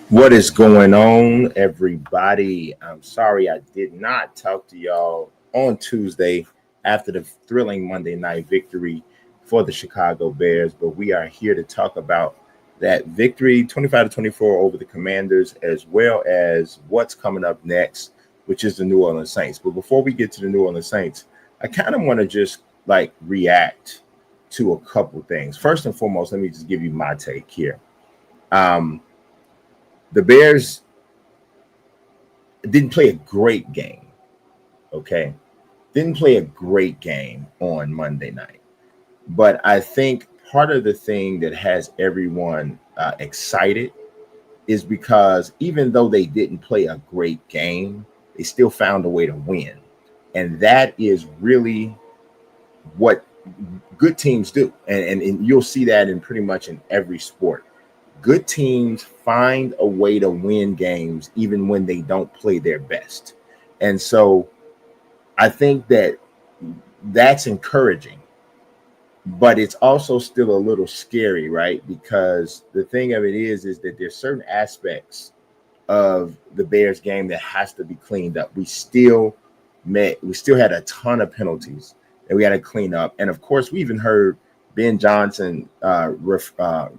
What is going on, everybody? I'm sorry I did not talk to y'all on Tuesday after the thrilling Monday night victory for the Chicago Bears, but we are here to talk about that victory 25-24 over the Commanders, as well as what's coming up next, which is the New Orleans Saints. But before we get to the New Orleans Saints, I kind of want to just react to a couple things. First and foremost, let me just give you my take here. The Bears didn't play a great game, okay? Didn't play a great game on Monday night. But I think part of the thing that has everyone excited is because even though they didn't play a great game, they still found a way to win. And that is really what good teams do. And you'll see that in pretty much in every sport. Good teams find a way to win games even when they don't play their best. And so I think that that's encouraging, but it's also still a little scary, right? Because the thing of it is that there's certain aspects of the Bears game that has to be cleaned up. We still had a ton of penalties that we had to clean up. And of course, we even heard Ben Johnson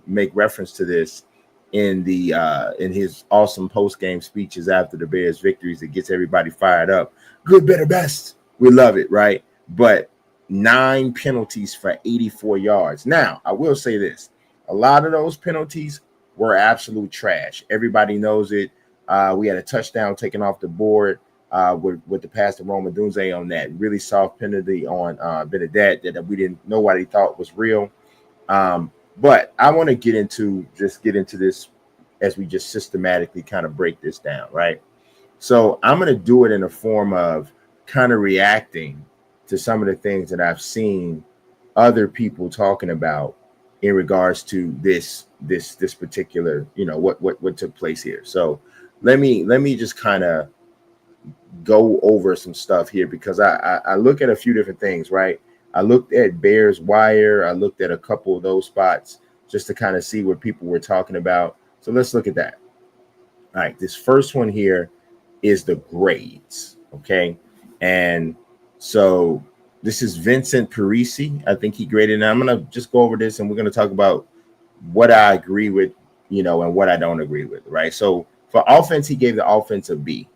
make reference to this in his awesome post-game speeches after the Bears victories that gets everybody fired up. Good, better, best. We love it, right? But 9 penalties for 84 yards. Now, I will say this. A lot of those penalties were absolute trash. Everybody knows it. We had a touchdown taken off the board with the pass to Roma Dunze on that really soft penalty on Benedette that nobody thought was real. But I want to get into this as we just systematically kind of break this down, right? So I'm going to do it in a form of kind of reacting to some of the things that I've seen other people talking about in regards to this particular, what took place here. So let me just kind of go over some stuff here because I look at a few different things, right? I looked at Bears Wire. I looked at a couple of those spots just to kind of see what people were talking about. So let's look at that. All right, this first one here is the grades, okay? And so this is Vincent Parisi. I think he graded. And I'm going to just go over this and we're going to talk about what I agree with, and what I don't agree with, right? So for offense, he gave the offense a B.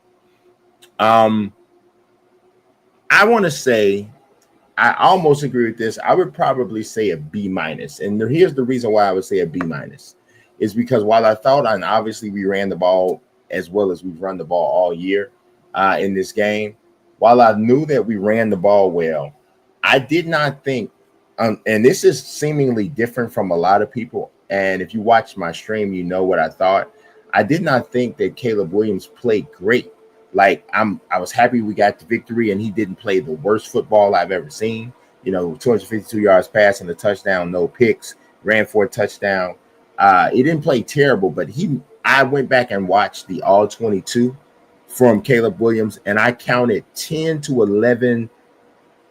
I want to say I almost agree with this. I would probably say a B minus. And here's the reason why I would say a B minus is because while I thought, and obviously we ran the ball as well as we've run the ball all year in this game, while I knew that we ran the ball well, I did not think, and this is seemingly different from a lot of people. And if you watch my stream, you know what I thought. I did not think that Caleb Williams played great. I was happy we got the victory, and he didn't play the worst football I've ever seen. 252 yards passing, a touchdown, no picks, ran for a touchdown. He didn't play terrible, but I went back and watched the all 22 from Caleb Williams, and I counted 10 to 11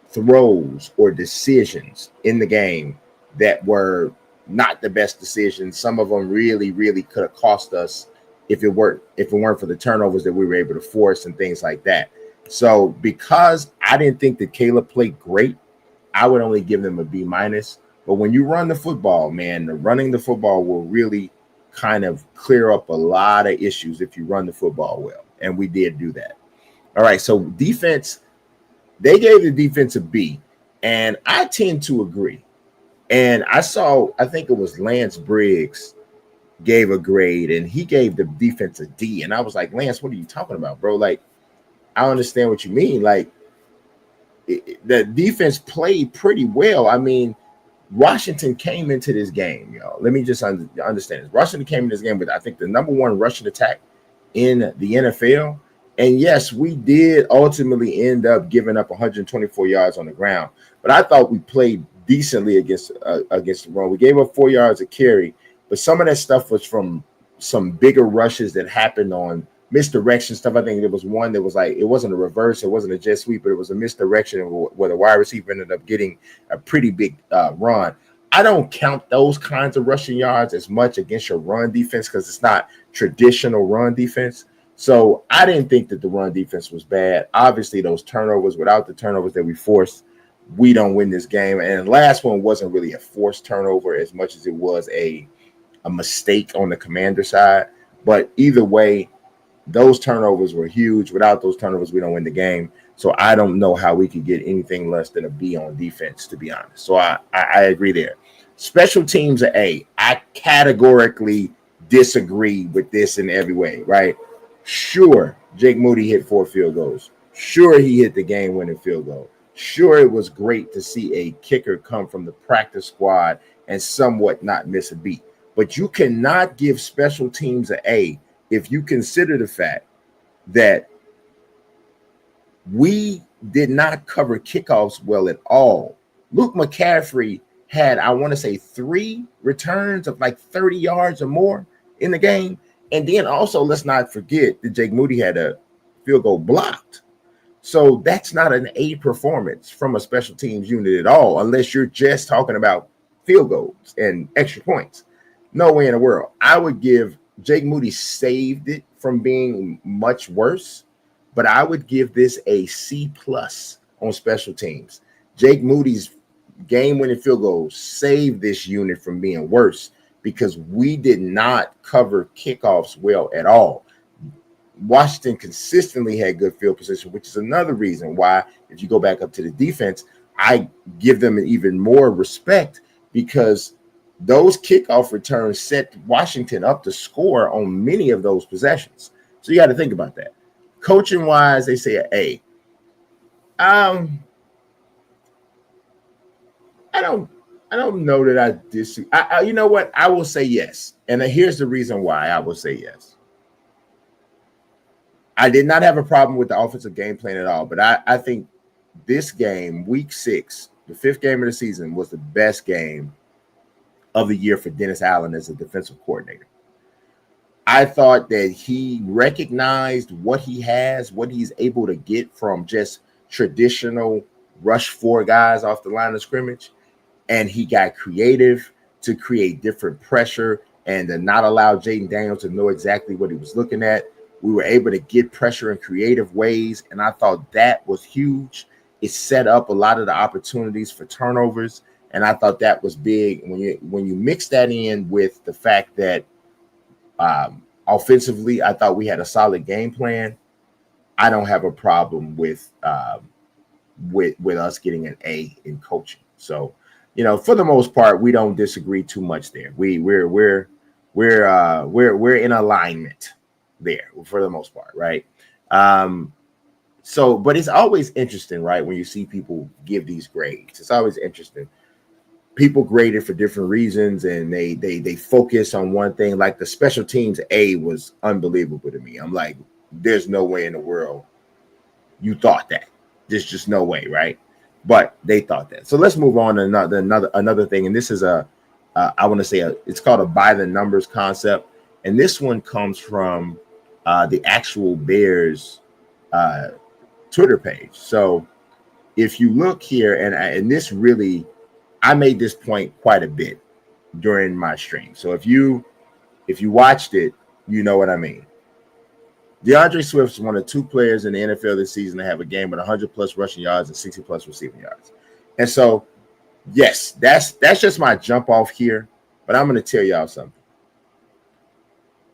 throws or decisions in the game that were not the best decisions. Some of them really, really could have cost us if it weren't for the turnovers that we were able to force and things like that. So because I didn't think that Caleb played great, I would only give them a B minus. But when you run the football, man, running the football will really kind of clear up a lot of issues if you run the football well. And we did do that. All right, so defense, they gave the defense a B. And I tend to agree. And I think it was Lance Briggs gave a grade, and he gave the defense a D. And I was like, Lance, what are you talking about, bro? Like, I understand what you mean. Like, the defense played pretty well. I mean, Washington came into this game, y'all. Let me just understand this. Washington came in this game with, I think, the number 1 rushing attack in the NFL. And yes, we did ultimately end up giving up 124 yards on the ground. But I thought we played decently against the run. We gave up 4 yards a carry. But some of that stuff was from some bigger rushes that happened on misdirection stuff. I think there was one that was like, it wasn't a reverse, it wasn't a jet sweep, but it was a misdirection where the wide receiver ended up getting a pretty big run. I don't count those kinds of rushing yards as much against your run defense because it's not traditional run defense. So I didn't think that the run defense was bad. Obviously, those turnovers, without the turnovers that we forced, we don't win this game. And the last one wasn't really a forced turnover as much as it was a mistake on the commander side. But either way, those turnovers were huge. Without those turnovers, we don't win the game. So I don't know how we could get anything less than a B on defense, to be honest. So I agree there. Special teams are A. I categorically disagree with this in every way, right? Sure, Jake Moody hit 4 field goals. Sure, he hit the game-winning field goal. Sure, it was great to see a kicker come from the practice squad and somewhat not miss a beat. But you cannot give special teams an A if you consider the fact that we did not cover kickoffs well at all. Luke McCaffrey had, I want to say, 3 returns of like 30 yards or more in the game. And then also, let's not forget that Jake Moody had a field goal blocked. So that's not an A performance from a special teams unit at all, unless you're just talking about field goals and extra points. No way in the world. I would give Jake Moody saved it from being much worse, but I would give this a C+ on special teams. Jake Moody's game-winning field goal saved this unit from being worse because we did not cover kickoffs well at all. Washington consistently had good field position, which is another reason why, if you go back up to the defense, I give them even more respect because those kickoff returns set Washington up to score on many of those possessions. So you got to think about that. Coaching wise, they say an A. I don't know that I disagree. You know what? I will say yes. And here's the reason why I will say yes. I did not have a problem with the offensive game plan at all, but I think this game, week 6, the 5th game of the season, was the best game of the year for Dennis Allen as a defensive coordinator. I thought that he recognized what he has, what he's able to get from just traditional rush 4 guys off the line of scrimmage. And he got creative to create different pressure and to not allow Jayden Daniels to know exactly what he was looking at. We were able to get pressure in creative ways, and I thought that was huge. It set up a lot of the opportunities for turnovers, and I thought that was big. When you mix that in with the fact that offensively, I thought we had a solid game plan. I don't have a problem with us getting an A in coaching. So, for the most part, we don't disagree too much there. We're in alignment there for the most part, right? But it's always interesting, right, when you see people give these grades. It's always interesting. People grade it for different reasons, and they focus on one thing. Like the special teams A was unbelievable to me. I'm like, there's no way in the world you thought that. There's just no way, right? But they thought that. So let's move on to another thing, and this is I want to say it's called a by the numbers concept, and this one comes from the actual Bears Twitter page. So if you look here, and this really, I made this point quite a bit during my stream. So if you watched it, you know what I mean. DeAndre Swift is one of 2 players in the NFL this season to have a game with 100+ rushing yards and 60+ receiving yards. And so, yes, that's just my jump off here. But I'm going to tell y'all something.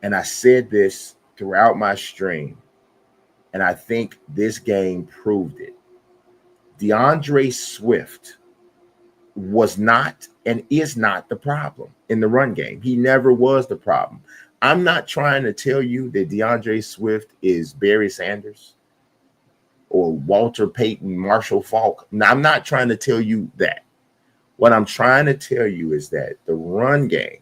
And I said this throughout my stream, and I think this game proved it. DeAndre Swift was not and is not the problem in the run game. He never was the problem. I'm not trying to tell you that DeAndre Swift is Barry Sanders or Walter Payton, Marshall Faulk. No, I'm not trying to tell you that. What I'm trying to tell you is that the run game,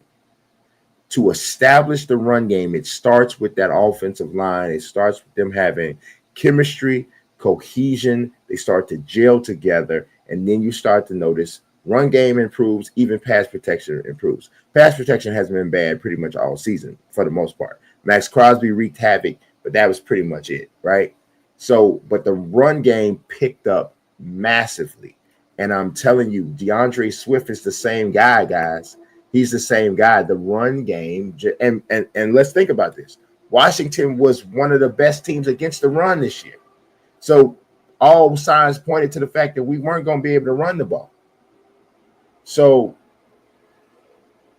to establish the run game, it starts with that offensive line. It starts with them having chemistry, cohesion. They start to gel together, and then you start to notice run game improves, even pass protection improves. Pass protection has been bad pretty much all season for the most part. Max Crosby wreaked havoc, but that was pretty much it, right? So, but the run game picked up massively. And I'm telling you, DeAndre Swift is the same guy, guys. He's the same guy. The run game, and let's think about this. Washington was one of the best teams against the run this year. So all signs pointed to the fact that we weren't going to be able to run the ball. So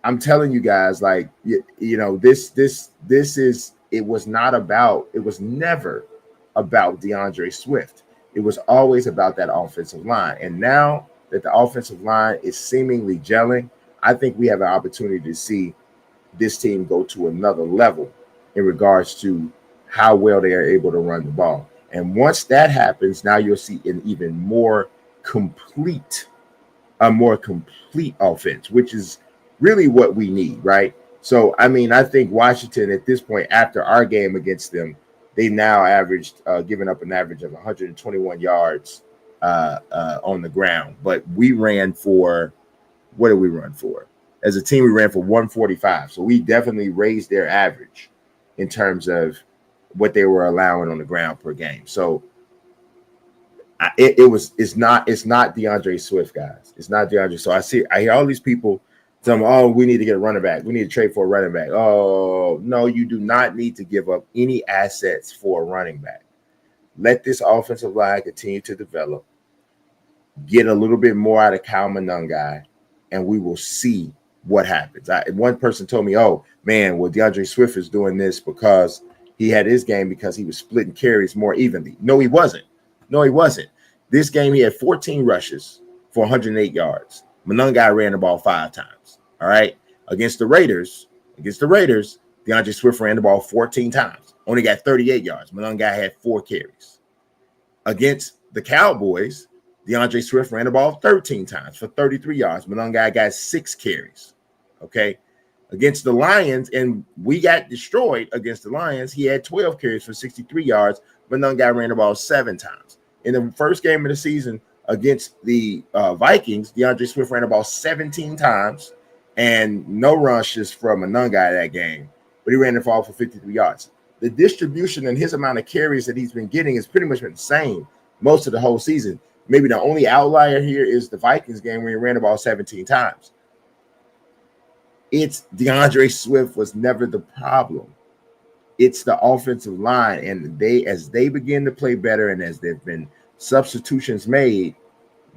I'm telling you guys, like, you know, this is, it was never about DeAndre Swift. It was always about that offensive line. And now that the offensive line is seemingly gelling, I think we have an opportunity to see this team go to another level in regards to how well they are able to run the ball. And once that happens, now you'll see an even more complete offense, which is really what we need, right? So, I mean, I think Washington at this point, after our game against them, they now averaged, giving up an average of 121 yards on the ground. But we ran for, what did we run for? As a team, we ran for 145. So we definitely raised their average in terms of what they were allowing on the ground per game. So it's not DeAndre Swift, guys. It's not DeAndre. So I hear all these people telling me, oh, we need to get a running back. We need to trade for a running back. Oh, no, you do not need to give up any assets for a running back. Let this offensive line continue to develop. Get a little bit more out of Kyle Monangai, and we will see what happens. One person told me, oh, man, well, DeAndre Swift is doing this because he had his game because he was splitting carries more evenly. No, he wasn't. This game, he had 14 rushes for 108 yards. Monangai ran the ball 5 times. All right. Against the Raiders, DeAndre Swift ran the ball 14 times. Only got 38 yards. Monangai had 4 carries. Against the Cowboys, DeAndre Swift ran the ball 13 times for 33 yards. Monangai got 6 carries. Okay. Against the Lions, and we got destroyed against the Lions, he had 12 carries for 63 yards. Monangai ran the ball 7 times. In the first game of the season against the Vikings, DeAndre Swift ran the ball 17 times and no rushes from Monangai that game, but he ran the ball for 53 yards. The distribution and his amount of carries that he's been getting has pretty much been the same most of the whole season. Maybe the only outlier here is the Vikings game where he ran the ball 17 times. It's DeAndre Swift was never the problem. It's the offensive line, and as they begin to play better and as there've been substitutions made,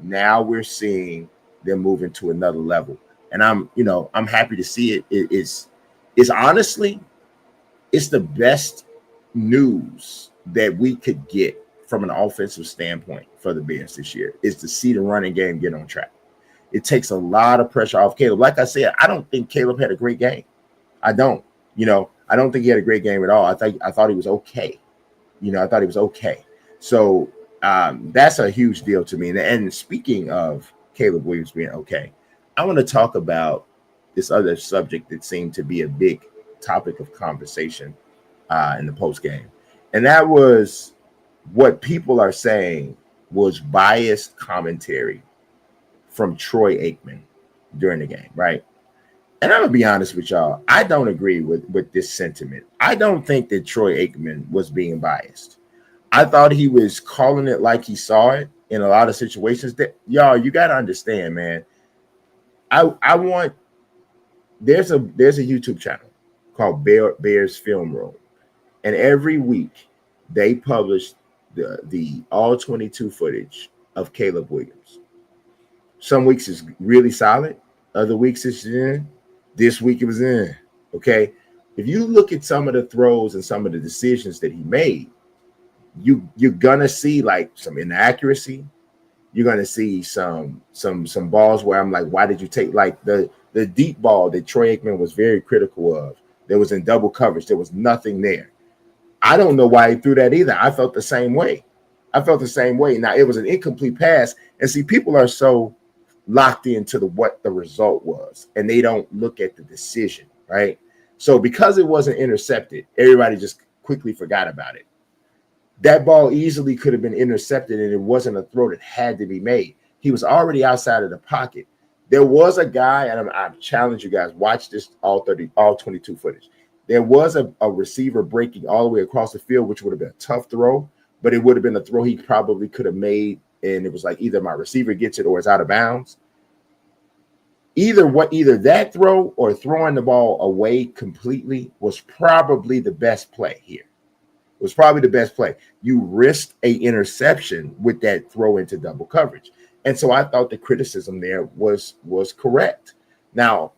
now we're seeing them moving to another level. And I'm happy to see it. It's honestly, it's the best news that we could get from an offensive standpoint for the Bears this year is to see the running game get on track. It takes a lot of pressure off Caleb. Like I said, I don't think Caleb had a great game. I don't think he had a great game at all. I thought he was okay. I thought he was okay. So that's a huge deal to me. And speaking of Caleb Williams being okay, I want to talk about this other subject that seemed to be a big topic of conversation in the post game. And that was what people are saying was biased commentary from Troy Aikman during the game, right? And I'm going to be honest with y'all. I don't agree with this sentiment. I don't think that Troy Aikman was being biased. I thought he was calling it like he saw it in a lot of situations. That y'all, you got to understand, man. There's a YouTube channel called Bears Film Room. And every week they publish the all 22 footage of Caleb Williams. Some weeks is really solid. Other weeks it's in. This week it was in. Okay. If you look at some of the throws and some of the decisions that he made, you're gonna see like some inaccuracy. You're gonna see some balls where I'm like, why did you take like the deep ball that Troy Aikman was very critical of? That was in double coverage. There was nothing there. I don't know why he threw that either. I felt the same way. Now it was an incomplete pass, and see, people are so locked into what the result was, and they don't look at the decision, right? So because it wasn't intercepted, everybody just quickly forgot about it. That ball easily could have been intercepted, and it wasn't a throw that had to be made. He was already outside of the pocket. There was a guy, and I challenge you guys, watch this all 22 footage. There was a receiver breaking all the way across the field, which would have been a tough throw, but it would have been a throw he probably could have made and it was like either my receiver gets it or it's out of bounds. Either that throw or throwing the ball away completely was probably the best play here. It was probably the best play. You risked a interception with that throw into double coverage. And so I thought the criticism there was correct. Now,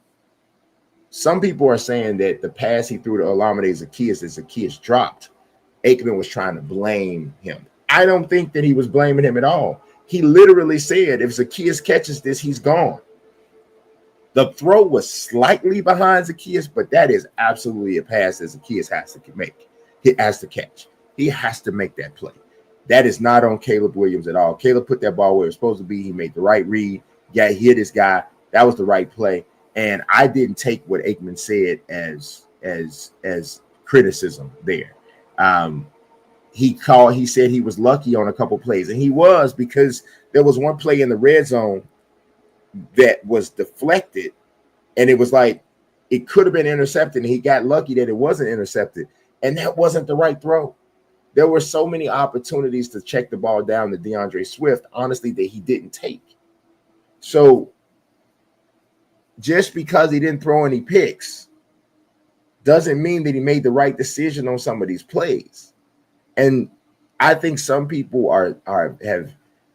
some people are saying that the pass he threw to Olamide Zaccheaus dropped, Aikman was trying to blame him. I don't think that he was blaming him at all. He literally said, if Zaccheaus catches this, he's gone. The throw was slightly behind Zaccheaus, but that is absolutely a pass that Zaccheaus has to make. He has to catch. He has to make that play. That is not on Caleb Williams at all. Caleb put that ball where it was supposed to be. He made the right read. Yeah, he hit his guy. That was the right play. And I didn't take what Aikman said as criticism there. He said he was lucky on a couple plays, and he was, because there was one play in the red zone that was deflected, and it was like it could have been intercepted, and he got lucky that it wasn't intercepted, and that wasn't the right throw. There were so many opportunities to check the ball down to DeAndre Swift, honestly, that he didn't take. So just because he didn't throw any picks doesn't mean that he made the right decision on some of these plays. And I think some people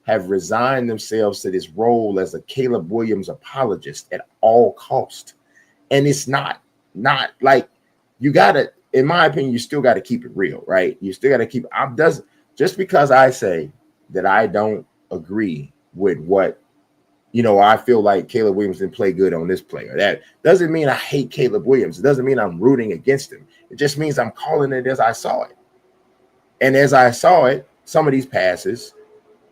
have resigned themselves to this role as a Caleb Williams apologist at all cost. And it's not like, you gotta, in my opinion, you still got to keep it real, right? You still got to keep, just because I say that I don't agree with what, I feel like Caleb Williams didn't play good on this play, or that doesn't mean I hate Caleb Williams. It doesn't mean I'm rooting against him. It just means I'm calling it as I saw it. And as I saw it, some of these passes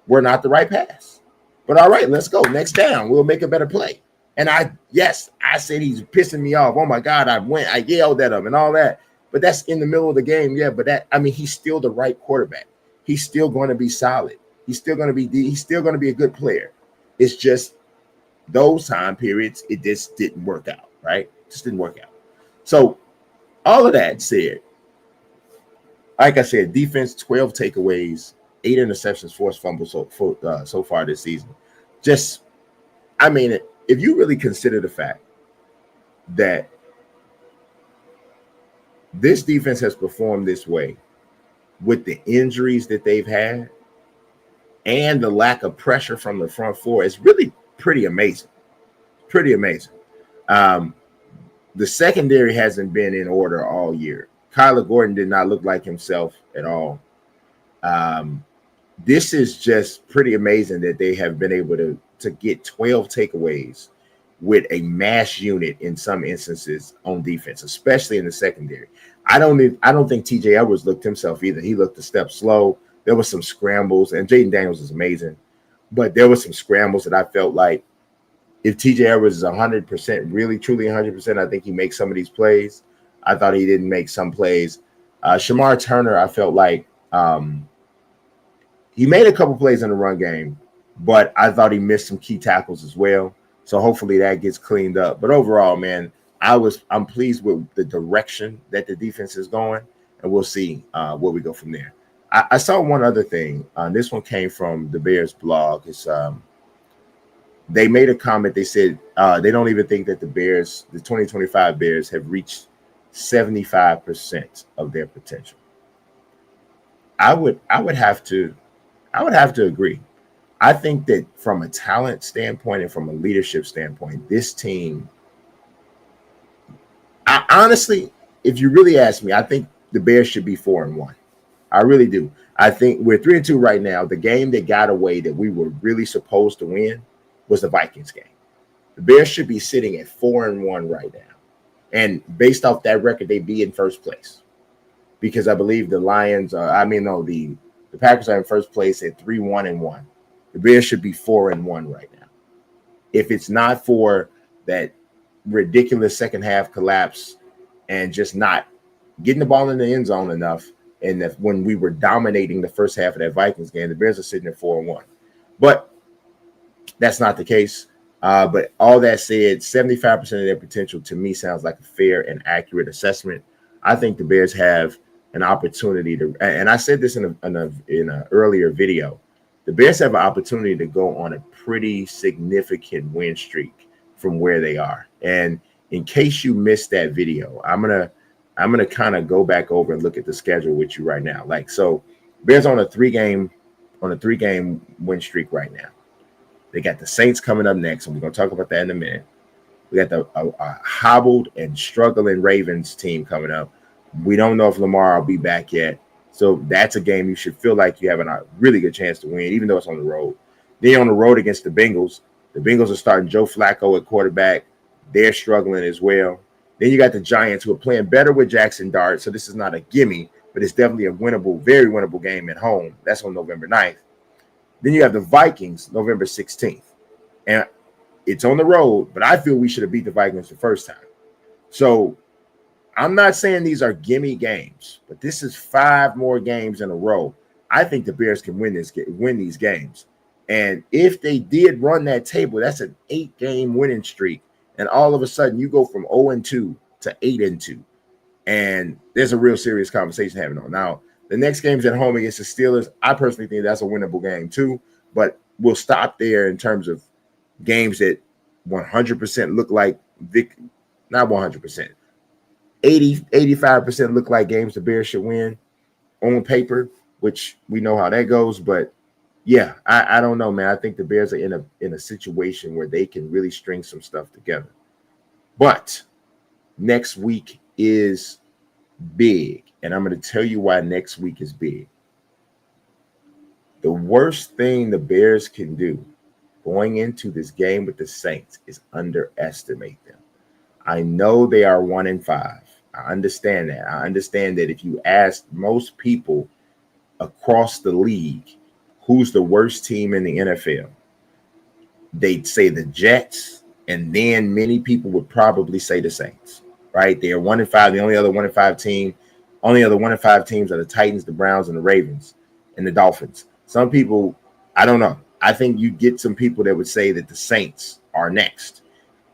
were not the right pass. But all right, let's go. Next down, we'll make a better play. And I said he's pissing me off. Oh my God, I yelled at him and all that. But that's in the middle of the game. Yeah, but he's still the right quarterback. He's still going to be solid. He's still going to be a good player. It's just those time periods, it just didn't work out, right? Just didn't work out. So all of that said, like I said, defense, 12 takeaways, 8 interceptions, forced fumbles so far this season. If you really consider the fact that this defense has performed this way with the injuries that they've had and the lack of pressure from the front four, it's really pretty amazing. Pretty amazing. The secondary hasn't been in order all year. Kyler Gordon did not look like himself at all. This is just pretty amazing that they have been able to get 12 takeaways with a mass unit in some instances on defense, especially in the secondary. I don't think T.J. Edwards looked himself either. He looked a step slow. There was some scrambles, and Jayden Daniels is amazing, but there were some scrambles that I felt like if T.J. Edwards is 100%, really, truly 100%, I think he makes some of these plays. I thought he didn't make some plays. Shamar Turner, I felt like he made a couple plays in the run game, but I thought he missed some key tackles as well. So hopefully that gets cleaned up. But overall, man, I'm pleased with the direction that the defense is going, and we'll see where we go from there. I saw one other thing. This one came from the Bears blog. They made a comment. They said they don't even think that the 2025 Bears have reached 75% of their potential. I would have to agree. I think that from a talent standpoint and from a leadership standpoint, this team, honestly, if you really ask me, I think the Bears should be 4-1. I really do. I think we're 3-2 right now. The game that got away that we were really supposed to win was the Vikings game. The Bears should be sitting at 4-1 right now. And based off that record, they'd be in first place. Because I believe the Packers are in first place at 3-1-1. The Bears should be 4-1 right now. If it's not for that ridiculous second half collapse and just not getting the ball in the end zone enough, and that when we were dominating the first half of that Vikings game, the Bears are sitting at 4-1. But that's not the case. But all that said, 75% of their potential to me sounds like a fair and accurate assessment. I think the Bears have an opportunity to, and I said this in an earlier video, the Bears have an opportunity to go on a pretty significant win streak from where they are. And in case you missed that video, I'm gonna kind of go back over and look at the schedule with you right now. Like, so Bears on a three-game win streak right now. They got the Saints coming up next, and we're gonna talk about that in a minute. We got the hobbled and struggling Ravens team coming up. We don't know if Lamar will be back yet. So that's a game you should feel like you have a really good chance to win, even though it's on the road. Then on the road against the Bengals. The Bengals are starting Joe Flacco at quarterback. They're struggling as well. Then you got the Giants, who are playing better with Jackson Dart. So this is not a gimme, but it's definitely a winnable, very winnable game at home. That's on November 9th. Then you have the Vikings, November 16th. And it's on the road, but I feel we should have beat the Vikings the first time. So I'm not saying these are gimme games, but this is 5 more games in a row. I think the Bears can win these games. And if they did run that table, that's an 8-game winning streak. And all of a sudden, you go from 0-2 to 8-2. And there's a real serious conversation happening on. Now, the next game's at home against the Steelers. I personally think that's a winnable game too, but we'll stop there in terms of games that 100% look like not 100%. 85% look like games the Bears should win on paper, which we know how that goes. But yeah, I don't know, man. I think the Bears are in a situation where they can really string some stuff together. But next week is big, and I'm going to tell you why next week is big. The worst thing the Bears can do going into this game with the Saints is underestimate them. I know they are 1-5. I understand that. I understand that if you ask most people across the league who's the worst team in the NFL, they'd say the Jets, and then many people would probably say the Saints, right? They are 1-5. The only other 1-5 teams are the Titans, the Browns, and the Ravens, and the Dolphins. Some people, I don't know. I think you get some people that would say that the Saints are next.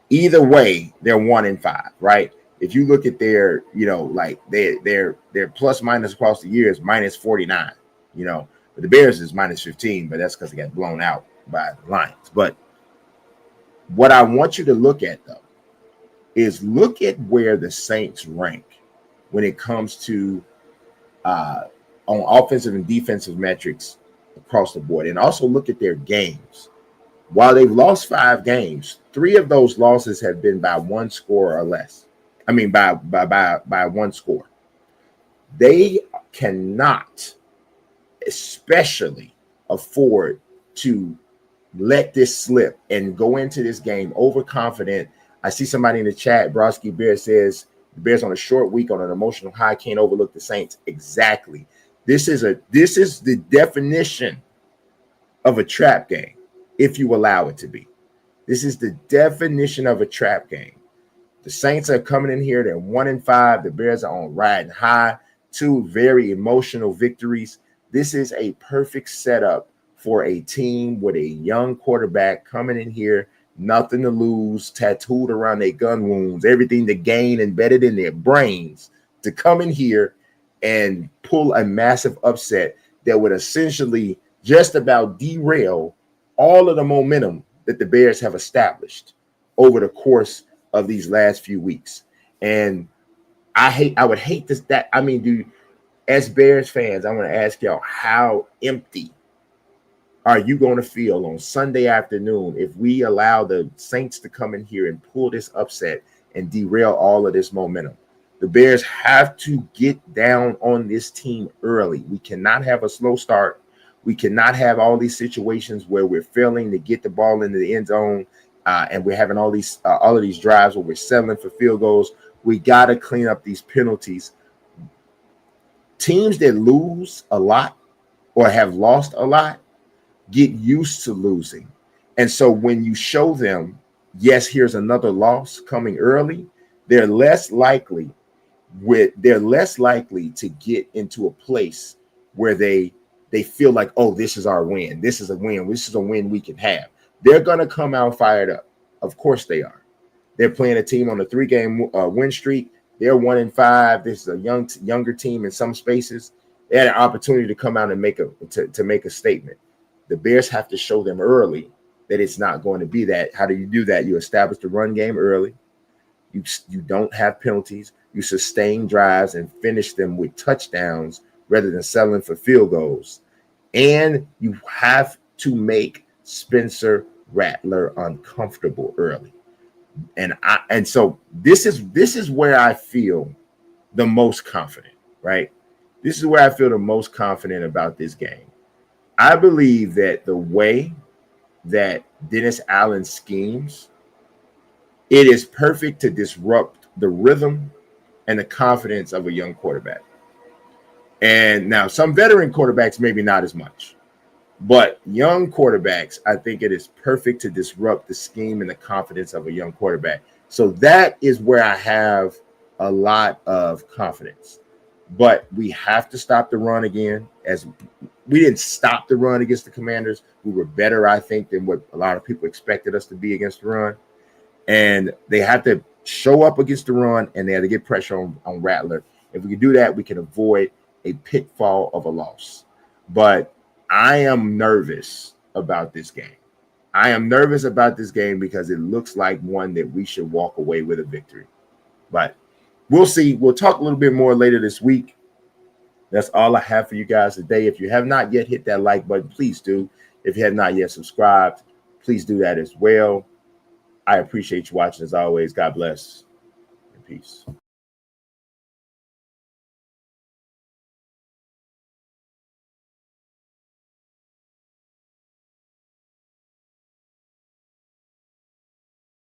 Either way, they're 1-5, right? If you look at their, like their plus minus across the year is minus 49, but the Bears is minus 15, but that's because they got blown out by the Lions. But what I want you to look at, though, is look at where the Saints rank when it comes to on offensive and defensive metrics across the board, and also look at their games. While they've lost 5 games, 3 of those losses have been by 1 score or less. I mean, by 1 score. They cannot, especially, afford to let this slip and go into this game overconfident. I see somebody in the chat, Broski Bear, says the Bears on a short week on an emotional high can't overlook the Saints. Exactly. This is the definition of a trap game, if you allow it to be. This is the definition of a trap game. The Saints are coming in here. They're 1-5. The Bears are on riding high. 2 very emotional victories. This is a perfect setup for a team with a young quarterback coming in here, nothing to lose, tattooed around their gun wounds, everything to gain embedded in their brains, to come in here and pull a massive upset that would essentially just about derail all of the momentum that the Bears have established over the course of these last few weeks. And I would hate this. Dude, as Bears fans, I want to ask y'all, how empty are you going to feel on Sunday afternoon if we allow the Saints to come in here and pull this upset and derail all of this momentum? The Bears have to get down on this team early. We cannot have a slow start. We cannot have all these situations where we're failing to get the ball into the end zone, and we're having all of these drives where we're settling for field goals. We got to clean up these penalties. Teams that lose a lot or have lost a lot get used to losing. And so when you show them, yes, here's another loss coming early, they're less likely to get into a place where they feel like, oh, this is our win. This is a win. This is a win we can have. They're going to come out fired up. Of course they are. They're playing a team on a 3-game win streak. They're 1-5. This is a younger team in some spaces. They had an opportunity to come out and make a statement. the Bears have to show them early that it's not going to be that. How do you do that? You establish the run game early. You don't have penalties. You sustain drives and finish them with touchdowns rather than settling for field goals. And you have to make Spencer Rattler uncomfortable early. And so this is where I feel the most confident, right? This is where I feel the most confident about this game. I believe that the way that Dennis Allen schemes, it is perfect to disrupt the rhythm and the confidence of a young quarterback. And now some veteran quarterbacks, maybe not as much, but young quarterbacks, I think it is perfect to disrupt the scheme and the confidence of a young quarterback. So that is where I have a lot of confidence. But we have to stop the run again. As we didn't stop the run against the Commanders. We were better, I think, than what a lot of people expected us to be against the run. And they have to show up against the run, and they have to get pressure on Rattler. If we can do that, we can avoid a pitfall of a loss. But I am nervous about this game. I am nervous about this game because it looks like one that we should walk away with a victory. But we'll see. We'll talk a little bit more later this week. That's all I have for you guys today. If you have not yet hit that like button, please do. If you have not yet subscribed, please do that as well. I appreciate you watching as always. God bless and peace.